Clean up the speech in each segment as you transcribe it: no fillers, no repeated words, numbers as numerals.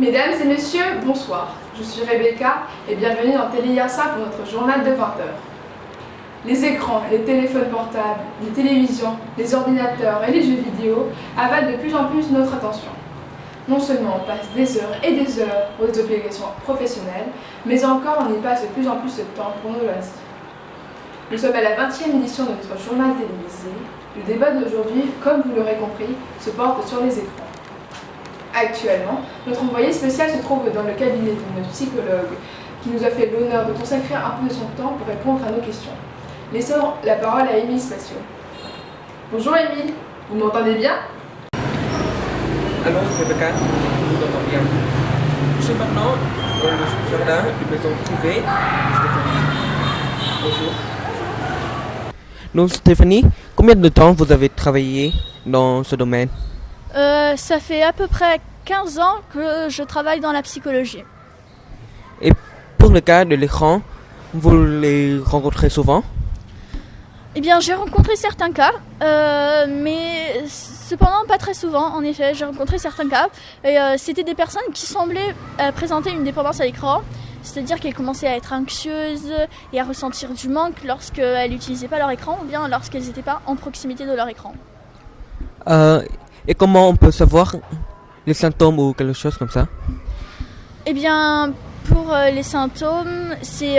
Mesdames et messieurs, bonsoir. Je suis Rebecca et bienvenue dans TéléIASA pour notre journal de 20 heures. Les écrans, les téléphones portables, les télévisions, les ordinateurs et les jeux vidéo avalent de plus en plus notre attention. Non seulement on passe des heures et des heures pour des obligations professionnelles, mais encore on y passe de plus en plus de temps pour nos loisirs. Nous sommes à la 20e édition de notre journal télévisé. Le débat d'aujourd'hui, comme vous l'aurez compris, se porte sur les écrans. Actuellement, notre envoyé spécial se trouve dans le cabinet d'une psychologue qui nous a fait l'honneur de consacrer un peu de son temps pour répondre à nos questions. Laissons la parole à Émile Spatio. Bonjour Émile, vous m'entendez bien? Allô, Rebecca, je vous entends bien. Je suis maintenant dans le jardin d'une maison privée. Stéphanie. Bonjour. Donc Stéphanie, combien de temps vous avez travaillé dans ce domaine? Ça fait à peu près 15 ans que je travaille dans la psychologie. Et pour le cas de l'écran, vous les rencontrez souvent? Eh bien, j'ai rencontré certains cas, mais cependant pas très souvent. En effet, j'ai rencontré certains cas. Et c'était des personnes qui semblaient présenter une dépendance à l'écran. C'est-à-dire qu'elles commençaient à être anxieuses et à ressentir du manque lorsqu'elles n'utilisaient pas leur écran ou bien lorsqu'elles n'étaient pas en proximité de leur écran. Et comment on peut savoir les symptômes ou quelque chose comme ça? Eh bien, pour les symptômes, c'est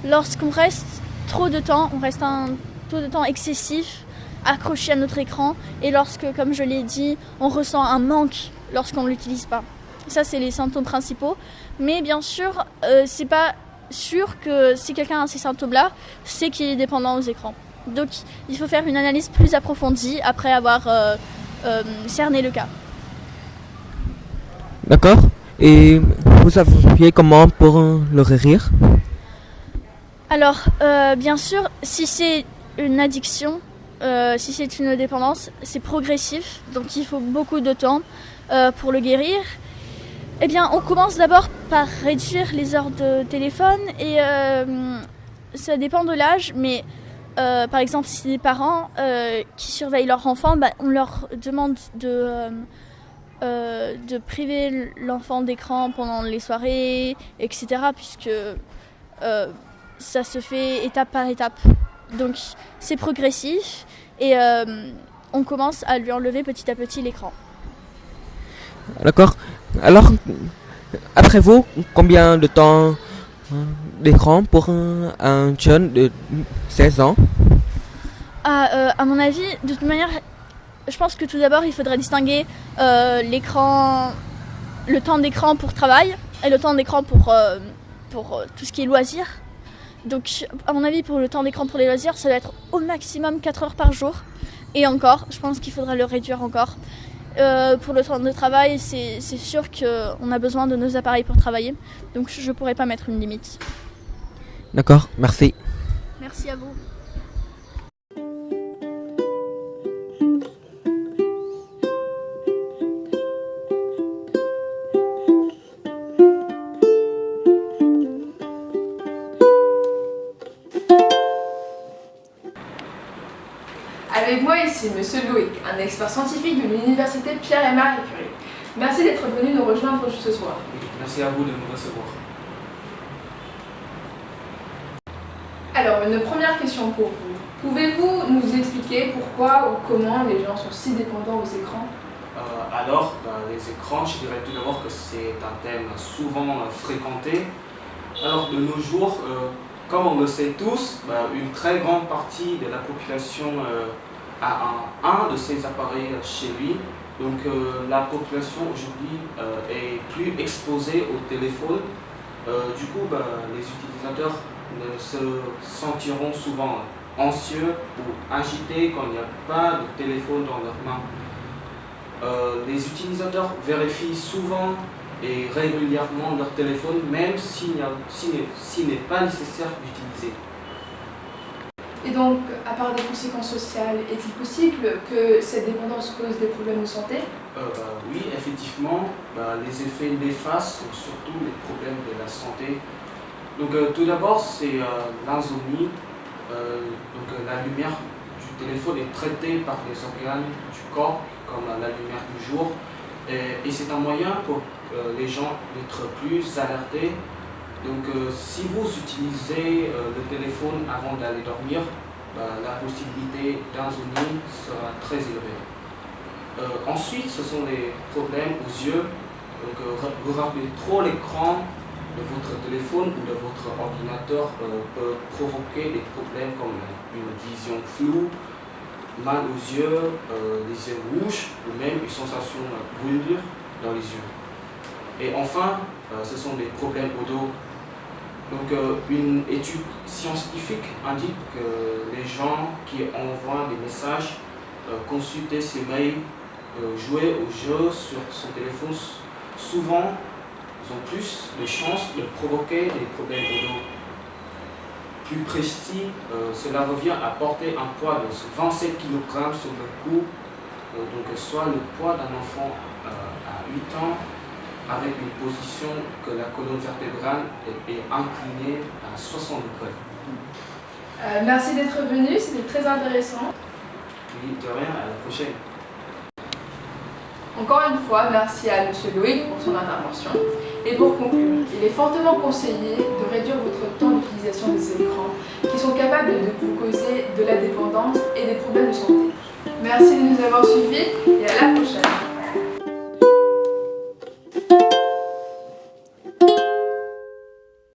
lorsqu'on reste trop de temps, on reste un taux de temps excessif accroché à notre écran et lorsque, comme je l'ai dit, on ressent un manque lorsqu'on ne l'utilise pas. Ça, c'est les symptômes principaux. Mais bien sûr, c'est pas sûr que si quelqu'un a ces symptômes-là, c'est qu'il est dépendant aux écrans. Donc, il faut faire une analyse plus approfondie après avoir cerné le cas. D'accord. Et vous saviez comment pour le guérir? Alors, bien sûr, si c'est une addiction, si c'est une dépendance, c'est progressif. Donc, il faut beaucoup de temps pour le guérir. Eh bien, on commence d'abord par réduire les heures de téléphone et ça dépend de l'âge, mais par exemple, si c'est des parents qui surveillent leur enfant, on leur demande de priver l'enfant d'écran pendant les soirées, etc., puisque ça se fait étape par étape. Donc, c'est progressif et on commence à lui enlever petit à petit l'écran. D'accord. Alors, après vous, combien de temps d'écran pour un jeune de 16 ans? À mon avis, de toute manière, je pense que tout d'abord, il faudrait distinguer l'écran, le temps d'écran pour travail et le temps d'écran pour tout ce qui est loisirs. Donc, à mon avis, pour le temps d'écran pour les loisirs, ça doit être au maximum 4 heures par jour. Et encore, je pense qu'il faudra le réduire encore. Pour le temps de travail, c'est sûr qu'on a besoin de nos appareils pour travailler. Donc, je ne pourrais pas mettre une limite. D'accord, merci. Merci à vous. Avec moi ici, Monsieur Loïc, un expert scientifique de l'université Pierre et Marie Curie. Merci d'être venu nous rejoindre ce soir. Merci à vous de nous recevoir. Alors, une première question pour vous. Pouvez-vous nous expliquer pourquoi ou comment les gens sont si dépendants aux écrans? Les écrans, je dirais tout d'abord que c'est un thème souvent fréquenté. Alors, de nos jours, comme on le sait tous, une très grande partie de la population a un de ces appareils chez lui. Donc la population aujourd'hui est plus exposée au téléphone. Du coup, les utilisateurs se sentiront souvent anxieux ou agités quand il n'y a pas de téléphone dans leurs mains. Les utilisateurs vérifient souvent et régulièrement leur téléphone, même s'il n'est pas nécessaire d'utiliser. Et donc, à part des conséquences sociales, est-il possible que cette dépendance cause des problèmes de santé? Oui, effectivement, les effets néfastes sont surtout les problèmes de la santé. Donc tout d'abord, c'est l'insomnie. La lumière du téléphone est traitée par les organes du corps, comme la lumière du jour, Et c'est un moyen pour les gens d'être plus alertés. Donc si vous utilisez le téléphone avant d'aller dormir, la possibilité d'insomnie sera très élevée. Ensuite, ce sont les problèmes aux yeux. Donc regarder trop l'écran de votre téléphone ou de votre ordinateur peut provoquer des problèmes comme une vision floue, mal aux yeux, les yeux rouges ou même une sensation de brûlure dans les yeux. Et enfin, ce sont des problèmes au dos. Donc une étude scientifique indique que les gens qui envoient des messages, consulter ses mails, jouer aux jeux sur son téléphone, souvent ils ont plus de chances de provoquer des problèmes au dos. Plus précis, cela revient à porter un poids de 27 kg sur le cou, donc soit le poids d'un enfant à 8 ans, avec une position que la colonne vertébrale est inclinée à 60 degrés. Merci d'être venu, c'était très intéressant. Oui, de rien, à la prochaine. Encore une fois, merci à M. Loïc pour son intervention. Et pour conclure, il est fortement conseillé de réduire votre temps d'utilisation des écrans qui sont capables de vous causer de la dépendance et des problèmes de santé. Merci de nous avoir suivis et à la prochaine.